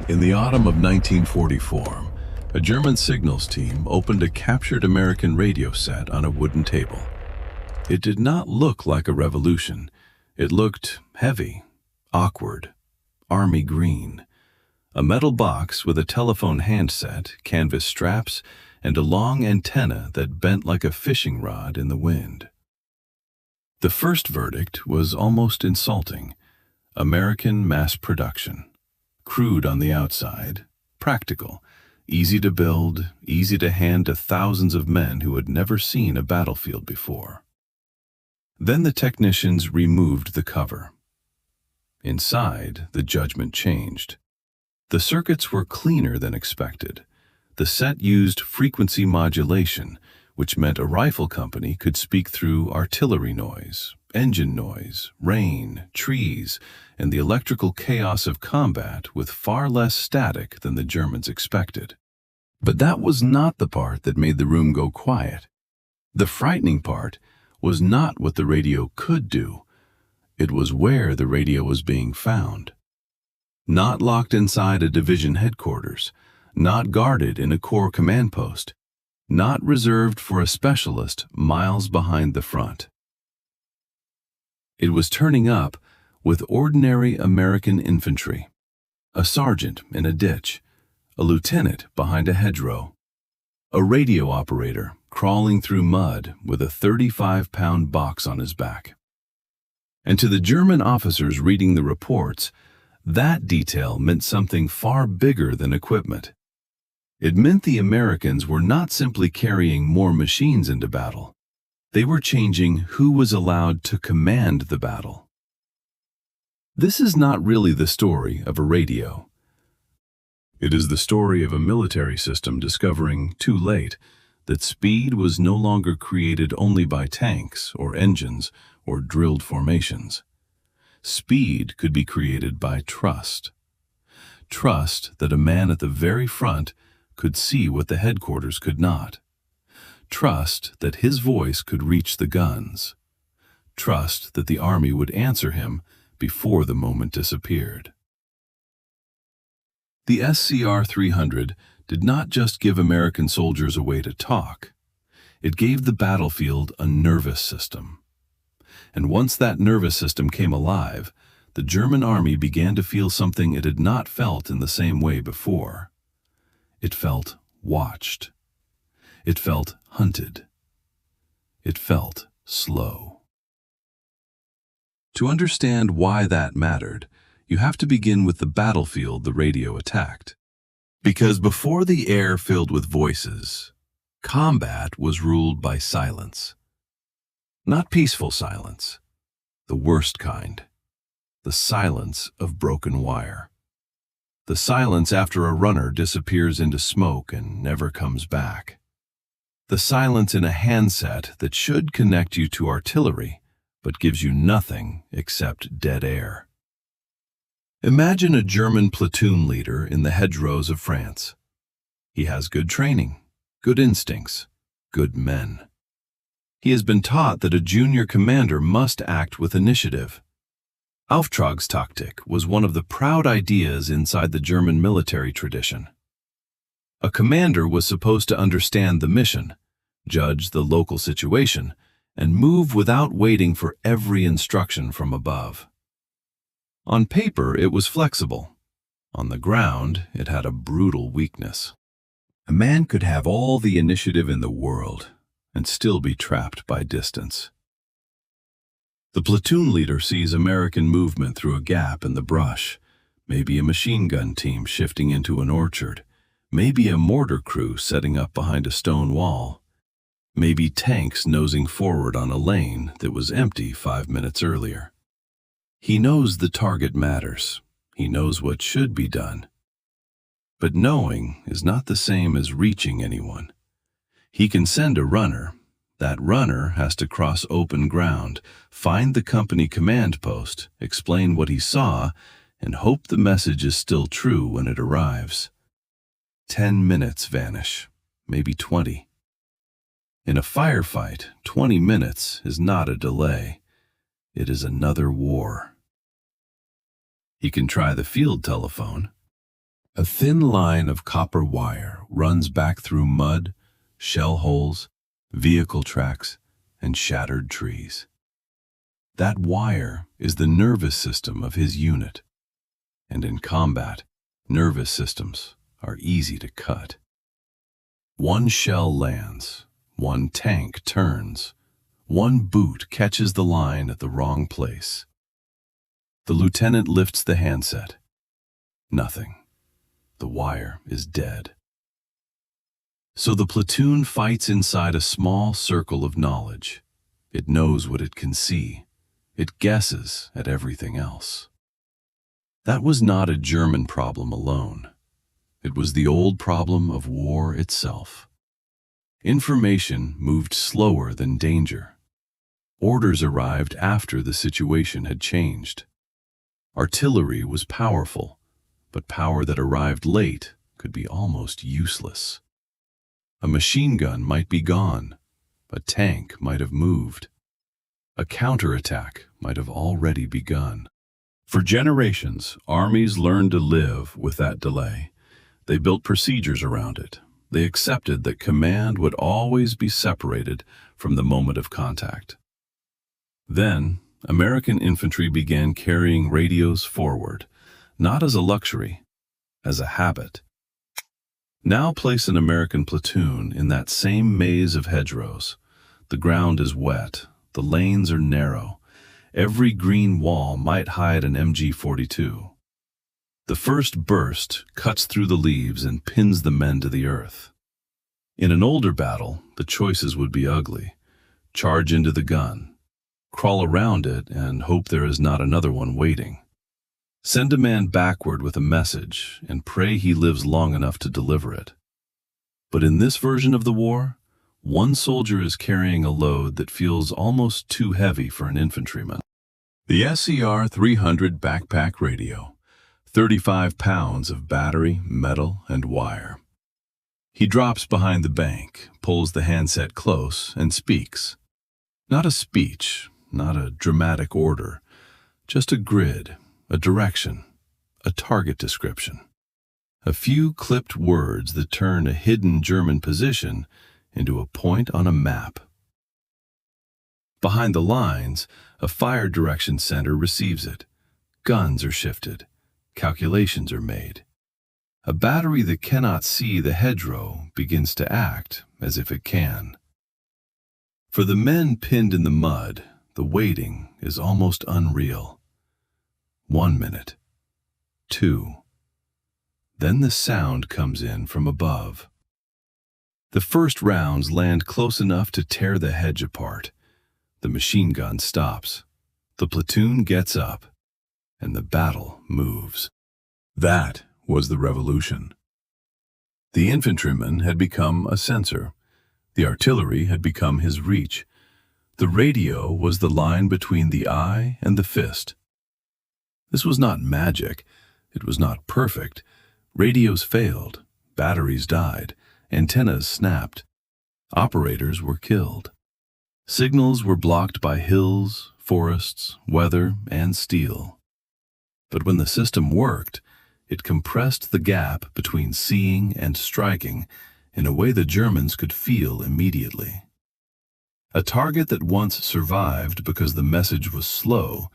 In the autumn of 1944, a German signals team opened a captured American radio set on a wooden table. It did not look like a revolution. It looked heavy, awkward, army green. A metal box with a telephone handset, canvas straps, and a long antenna that bent like a fishing rod in the wind. The first verdict was almost insulting. American mass production. Crude on the outside, practical, easy to build, easy to hand to thousands of men who had never seen a battlefield before. Then the technicians removed the cover. Inside, the judgment changed. The circuits were cleaner than expected. The set used frequency modulation, which meant a rifle company could speak through artillery noise, engine noise, rain, trees, and the electrical chaos of combat with far less static than the Germans expected. But that was not the part that made the room go quiet. The frightening part was not what the radio could do. It was where the radio was being found. Not locked inside a division headquarters, not guarded in a corps command post, not reserved for a specialist miles behind the front. It was turning up with ordinary American infantry, a sergeant in a ditch, a lieutenant behind a hedgerow, a radio operator crawling through mud with a 35-pound box on his back. And to the German officers reading the reports, that detail meant something far bigger than equipment. It meant the Americans were not simply carrying more machines into battle. They were changing who was allowed to command the battle. This is not really the story of a radio. It is the story of a military system discovering, too late, that speed was no longer created only by tanks or engines or drilled formations. Speed could be created by trust. Trust that a man at the very front could see what the headquarters could not. Trust that his voice could reach the guns. Trust that the army would answer him before the moment disappeared. The SCR-300 did not just give American soldiers a way to talk. It gave the battlefield a nervous system. And once that nervous system came alive, the German army began to feel something it had not felt in the same way before. It felt watched. It felt hunted. It felt slow. To understand why that mattered, you have to begin with the battlefield the radio attacked. Because before the air filled with voices, combat was ruled by silence. Not peaceful silence, the worst kind. The silence of broken wire. The silence after a runner disappears into smoke and never comes back. The silence in a handset that should connect you to artillery, but gives you nothing except dead air. Imagine a German platoon leader in the hedgerows of France. He has good training, good instincts, good men. He has been taught that a junior commander must act with initiative. Auftragstaktik was one of the proud ideas inside the German military tradition. A commander was supposed to understand the mission, judge the local situation, and move without waiting for every instruction from above. On paper, it was flexible. On the ground, it had a brutal weakness. A man could have all the initiative in the world and still be trapped by distance. The platoon leader sees American movement through a gap in the brush, maybe a machine gun team shifting into an orchard, maybe a mortar crew setting up behind a stone wall, maybe tanks nosing forward on a lane that was empty 5 minutes earlier. He knows the target matters. He knows what should be done. But knowing is not the same as reaching anyone. He can send a runner. That runner has to cross open ground, find the company command post, explain what he saw, and hope the message is still true when it arrives. 10 minutes vanish, maybe 20. In a firefight, 20 minutes is not a delay. It is another war. He can try the field telephone. A thin line of copper wire runs back through mud, shell holes, vehicle tracks, and shattered trees. That wire is the nervous system of his unit, and in combat, nervous systems are easy to cut. One shell lands, one tank turns, one boot catches the line at the wrong place. The lieutenant lifts the handset. Nothing. The wire is dead. So the platoon fights inside a small circle of knowledge. It knows what it can see. It guesses at everything else. That was not a German problem alone. It was the old problem of war itself. Information moved slower than danger. Orders arrived after the situation had changed. Artillery was powerful, but power that arrived late could be almost useless. A machine gun might be gone. A tank might have moved. A counterattack might have already begun. For generations, armies learned to live with that delay. They built procedures around it. They accepted that command would always be separated from the moment of contact. Then, American infantry began carrying radios forward, not as a luxury, as a habit. Now place an American platoon in that same maze of hedgerows. The ground is wet, the lanes are narrow. Every green wall might hide an MG-42. The first burst cuts through the leaves and pins the men to the earth. In an older battle, the choices would be ugly. Charge into the gun, crawl around it and hope there is not another one waiting. Send a man backward with a message and pray he lives long enough to deliver it. But in this version of the war, one soldier is carrying a load that feels almost too heavy for an infantryman. The SCR-300 backpack radio, 35 pounds of battery, metal, and wire. He drops behind the bank, pulls the handset close, and speaks. Not a speech, not a dramatic order, just a grid, a direction, a target description. A few clipped words that turn a hidden German position into a point on a map. Behind the lines, a fire direction center receives it. Guns are shifted. Calculations are made. A battery that cannot see the hedgerow begins to act as if it can. For the men pinned in the mud, the waiting is almost unreal. 1 minute. 2. Then the sound comes in from above. The first rounds land close enough to tear the hedge apart. The machine gun stops. The platoon gets up, and the battle moves. That was the revolution. The infantryman had become a sensor. The artillery had become his reach. The radio was the line between the eye and the fist. This was not magic. It was not perfect. Radios failed. Batteries died. Antennas snapped. Operators were killed. Signals were blocked by hills, forests, weather, and steel. But when the system worked, it compressed the gap between seeing and striking in a way the Germans could feel immediately. A target that once survived because the message was slow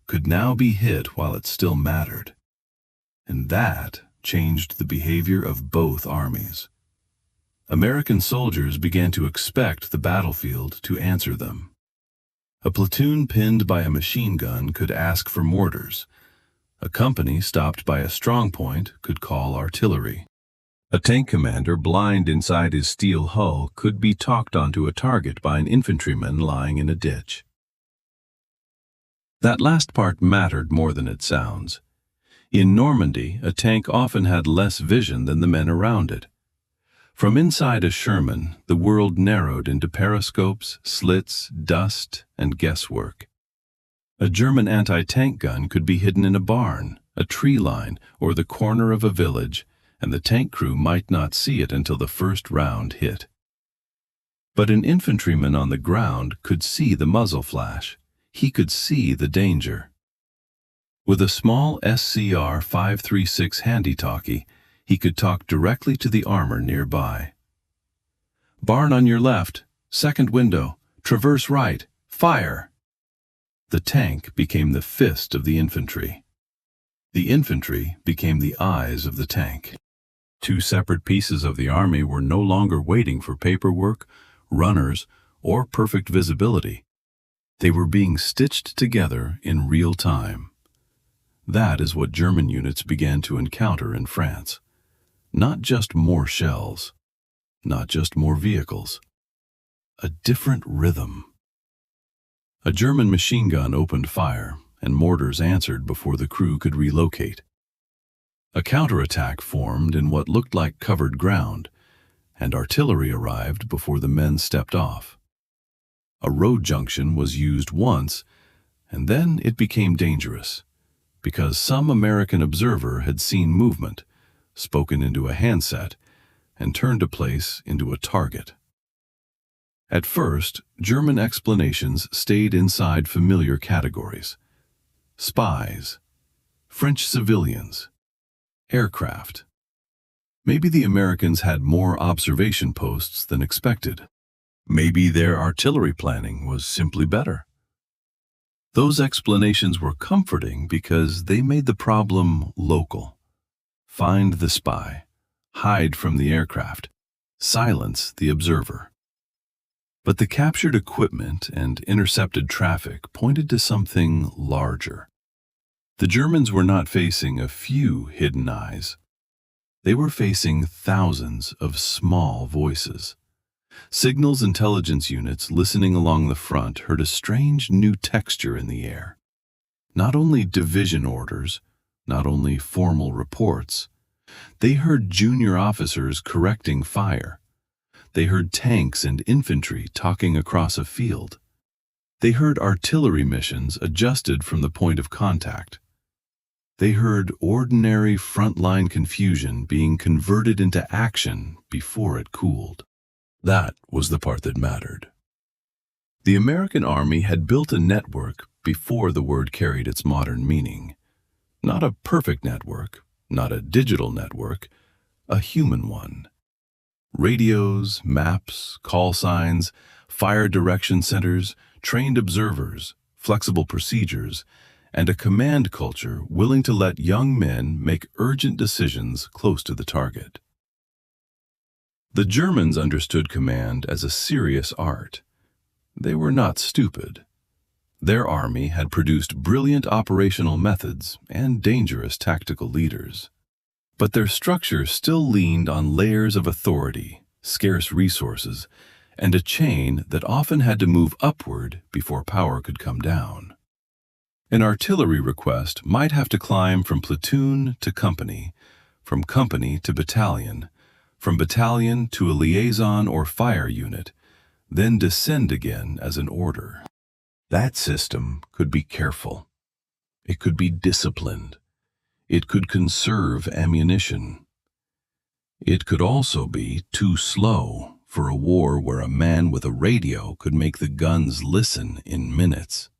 could now be hit while it still mattered. And that changed the behavior of both armies. American soldiers began to expect the battlefield to answer them. A platoon pinned by a machine gun could ask for mortars. A company stopped by a strong point could call artillery. A tank commander blind inside his steel hull could be talked onto a target by an infantryman lying in a ditch. That last part mattered more than it sounds. In Normandy, a tank often had less vision than the men around it. From inside a Sherman, the world narrowed into periscopes, slits, dust, and guesswork. A German anti-tank gun could be hidden in a barn, a tree line, or the corner of a village, and the tank crew might not see it until the first round hit. But an infantryman on the ground could see the muzzle flash. He could see the danger. With a small SCR-536 handy-talkie, He could talk directly to the armor nearby. "Barn on your left, second window, traverse right, fire!" The tank became the fist of the infantry. The infantry became the eyes of the tank. Two separate pieces of the army were no longer waiting for paperwork, runners, or perfect visibility. They were being stitched together in real time. That is what German units began to encounter in France. Not just more shells, not just more vehicles. A different rhythm. A German machine gun opened fire, and mortars answered before the crew could relocate. A counterattack formed in what looked like covered ground, and artillery arrived before the men stepped off. A road junction was used once, and then it became dangerous, because some American observer had seen movement, spoken into a handset, and turned a place into a target. At first, German explanations stayed inside familiar categories: spies, French civilians, aircraft. Maybe the Americans had more observation posts than expected. Maybe their artillery planning was simply better. Those explanations were comforting because they made the problem local. Find the spy, hide from the aircraft, silence the observer. But the captured equipment and intercepted traffic pointed to something larger. The Germans were not facing a few hidden eyes. They were facing thousands of small voices. Signals intelligence units listening along the front heard a strange new texture in the air. Not only division orders, not only formal reports, they heard junior officers correcting fire. They heard tanks and infantry talking across a field. They heard artillery missions adjusted from the point of contact. They heard ordinary frontline confusion being converted into action before it cooled. That was the part that mattered. The American Army had built a network before the word carried its modern meaning. Not a perfect network, not a digital network, a human one. Radios, maps, call signs, fire direction centers, trained observers, flexible procedures, and a command culture willing to let young men make urgent decisions close to the target. The Germans understood command as a serious art. They were not stupid. Their army had produced brilliant operational methods and dangerous tactical leaders. But their structure still leaned on layers of authority, scarce resources, and a chain that often had to move upward before power could come down. An artillery request might have to climb from platoon to company, from company to battalion, from battalion to a liaison or fire unit, then descend again as an order. That system could be careful. It could be disciplined. It could conserve ammunition. It could also be too slow for a war where a man with a radio could make the guns listen in minutes.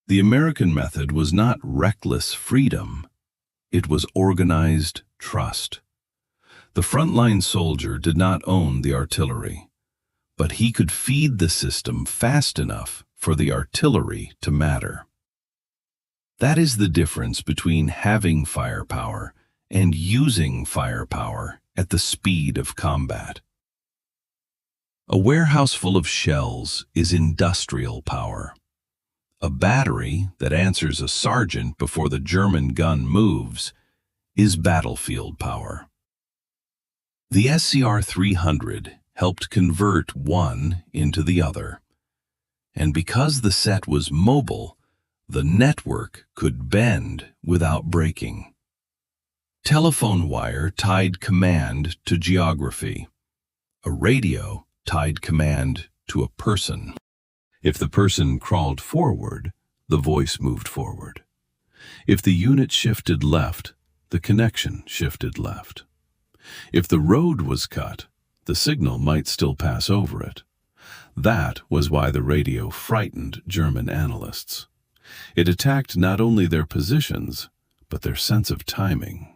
The American method was not reckless freedom. It was organized trust. The frontline soldier did not own the artillery, but he could feed the system fast enough for the artillery to matter. That is the difference between having firepower and using firepower at the speed of combat. A warehouse full of shells is industrial power. A battery that answers a sergeant before the German gun moves is battlefield power. The SCR-300 helped convert one into the other. And because the set was mobile, the network could bend without breaking. Telephone wire tied command to geography. A radio tied command to a person. If the person crawled forward, the voice moved forward. If the unit shifted left, the connection shifted left. If the road was cut, the signal might still pass over it. That was why the radio frightened German analysts. It attacked not only their positions, but their sense of timing.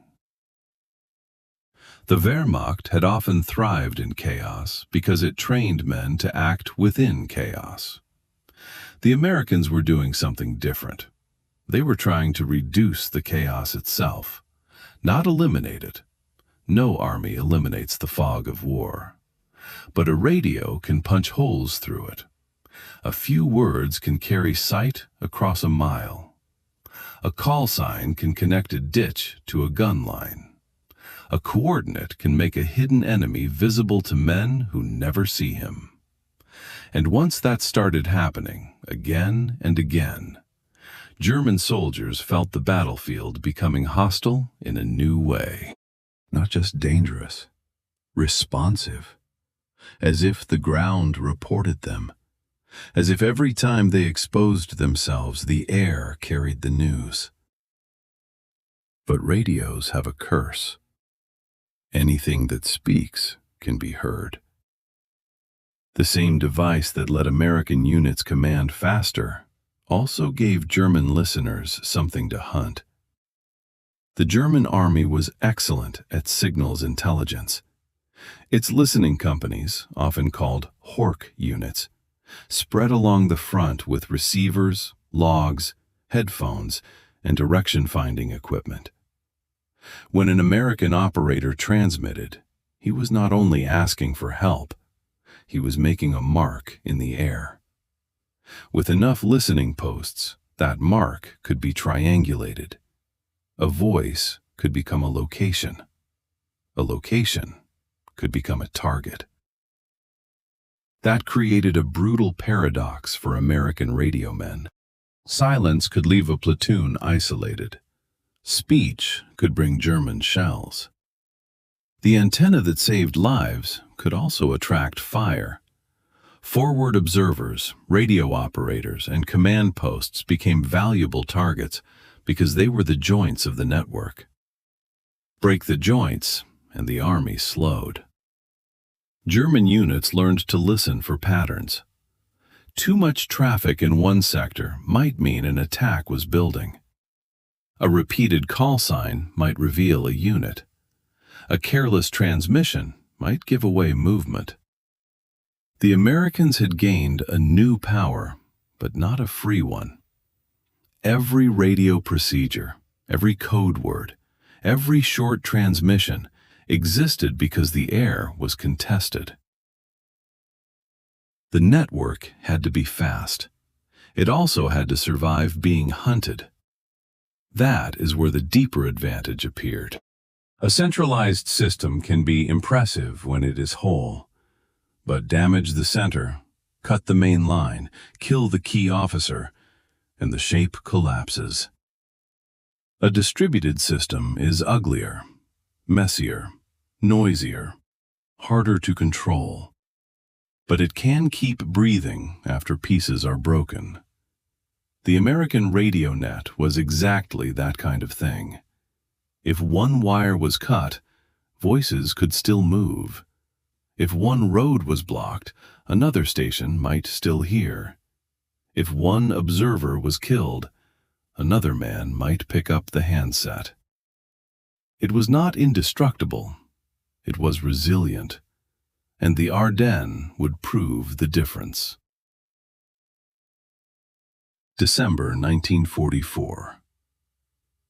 The Wehrmacht had often thrived in chaos because it trained men to act within chaos. The Americans were doing something different. They were trying to reduce the chaos itself, not eliminate it. No army eliminates the fog of war. But a radio can punch holes through it. A few words can carry sight across a mile. A call sign can connect a ditch to a gun line. A coordinate can make a hidden enemy visible to men who never see him. And once that started happening, again and again, German soldiers felt the battlefield becoming hostile in a new way. Not just dangerous, responsive. As if the ground reported them. As if every time they exposed themselves, the air carried the news. But radios have a curse. Anything that speaks can be heard. The same device that let American units command faster also gave German listeners something to hunt. The German army was excellent at signals intelligence. Its listening companies, often called Hork units, spread along the front with receivers, logs, headphones, and direction-finding equipment. When an American operator transmitted, he was not only asking for help, he was making a mark in the air. With enough listening posts, that mark could be triangulated. A voice could become a location. A location could become a target. That created a brutal paradox for American radio men. Silence could leave a platoon isolated. Speech could bring German shells. The antenna that saved lives could also attract fire. Forward observers, radio operators, and command posts became valuable targets because they were the joints of the network. Break the joints, and the army slowed. German units learned to listen for patterns. Too much traffic in one sector might mean an attack was building. A repeated call sign might reveal a unit. A careless transmission might give away movement. The Americans had gained a new power, but not a free one. Every radio procedure, every code word, every short transmission existed because the air was contested. The network had to be fast. It also had to survive being hunted. That is where the deeper advantage appeared. A centralized system can be impressive when it is whole, but damage the center, cut the main line, kill the key officer, and the shape collapses. A distributed system is uglier, messier, noisier, harder to control. But it can keep breathing after pieces are broken. The American radio net was exactly that kind of thing. If one wire was cut, voices could still move. If one road was blocked, another station might still hear. If one observer was killed, another man might pick up the handset. It was not indestructible. It was resilient, and the Ardennes would prove the difference. December 1944.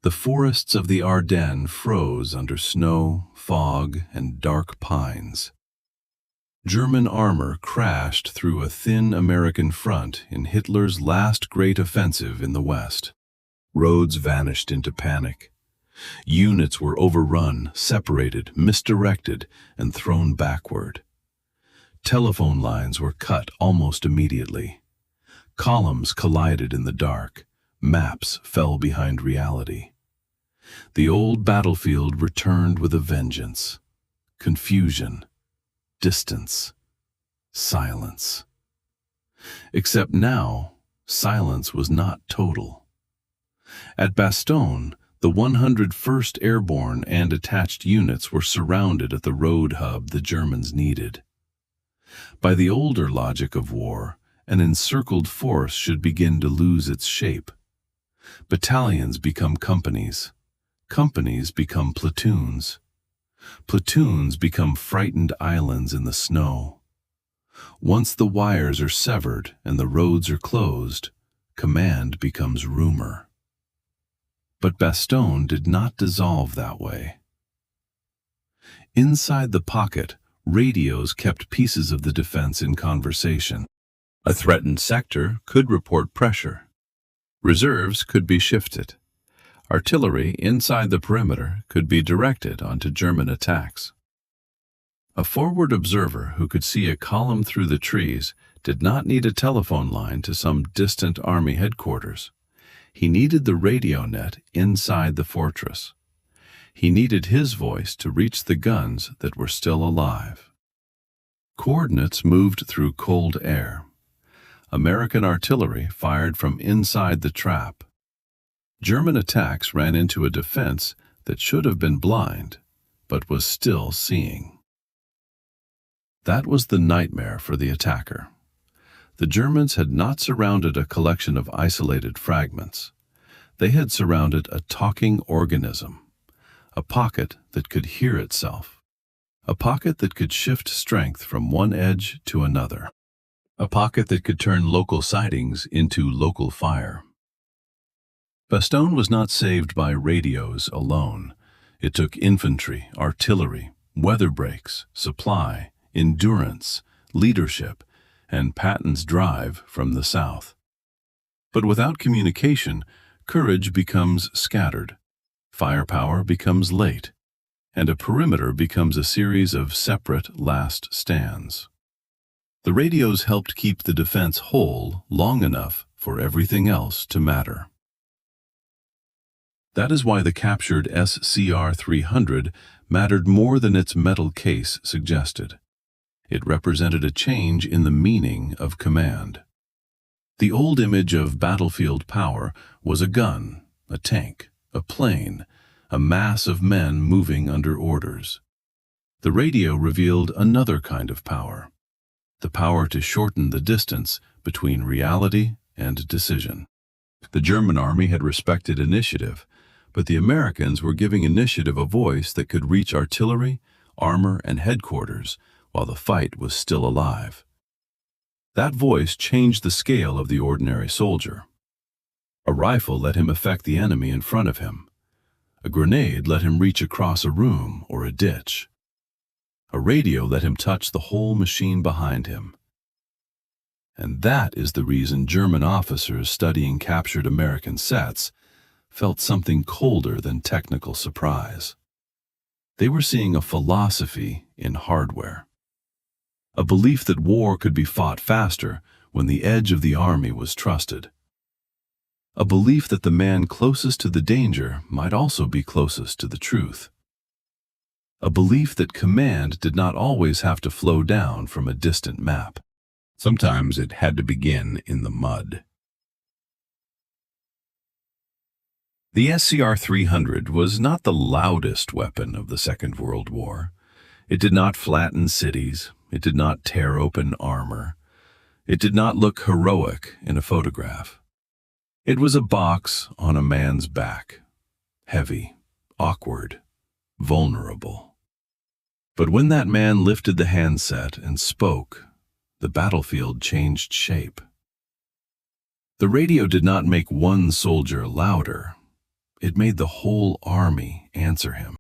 The forests of the Ardennes froze under snow, fog, and dark pines. German armor crashed through a thin American front in Hitler's last great offensive in the West. Roads vanished into panic. Units were overrun, separated, misdirected, and thrown backward. Telephone lines were cut almost immediately. Columns collided in the dark. Maps fell behind reality. The old battlefield returned with a vengeance. Confusion, distance, silence. Except now, silence was not total. At Bastogne, the 101st Airborne and attached units were surrounded at the road hub the Germans needed. By the older logic of war, an encircled force should begin to lose its shape. Battalions become companies. Companies become platoons. Platoons become frightened islands in the snow. Once the wires are severed and the roads are closed, command becomes rumor. But Bastogne did not dissolve that way. Inside the pocket, radios kept pieces of the defense in conversation. A threatened sector could report pressure. Reserves could be shifted. Artillery inside the perimeter could be directed onto German attacks. A forward observer who could see a column through the trees did not need a telephone line to some distant army headquarters. He needed the radio net inside the fortress. He needed his voice to reach the guns that were still alive. Coordinates moved through cold air. American artillery fired from inside the trap. German attacks ran into a defense that should have been blind, but was still seeing. That was the nightmare for the attacker. The Germans had not surrounded a collection of isolated fragments. They had surrounded a talking organism, a pocket that could hear itself, a pocket that could shift strength from one edge to another, a pocket that could turn local sightings into local fire. Bastogne was not saved by radios alone. It took infantry, artillery, weather breaks, supply, endurance, leadership, and Patton's drive from the south. But without communication, courage becomes scattered, firepower becomes late, and a perimeter becomes a series of separate last stands. The radios helped keep the defense whole long enough for everything else to matter. That is why the captured SCR-300 mattered more than its metal case suggested. It represented a change in the meaning of command. The old image of battlefield power was a gun, a tank, a plane, a mass of men moving under orders. The radio revealed another kind of power, the power to shorten the distance between reality and decision. The German army had respected initiative, but the Americans were giving initiative a voice that could reach artillery, armor, and headquarters while the fight was still alive. That voice changed the scale of the ordinary soldier. A rifle let him affect the enemy in front of him. A grenade let him reach across a room or a ditch. A radio let him touch the whole machine behind him. And that is the reason German officers studying captured American sets felt something colder than technical surprise. They were seeing a philosophy in hardware. A belief that war could be fought faster when the edge of the army was trusted. A belief that the man closest to the danger might also be closest to the truth. A belief that command did not always have to flow down from a distant map. Sometimes it had to begin in the mud. The SCR-300 was not the loudest weapon of the Second World War. It did not flatten cities. It did not tear open armor. It did not look heroic in a photograph. It was a box on a man's back, heavy, awkward, vulnerable. But when that man lifted the handset and spoke, the battlefield changed shape. The radio did not make one soldier louder. It made the whole army answer him.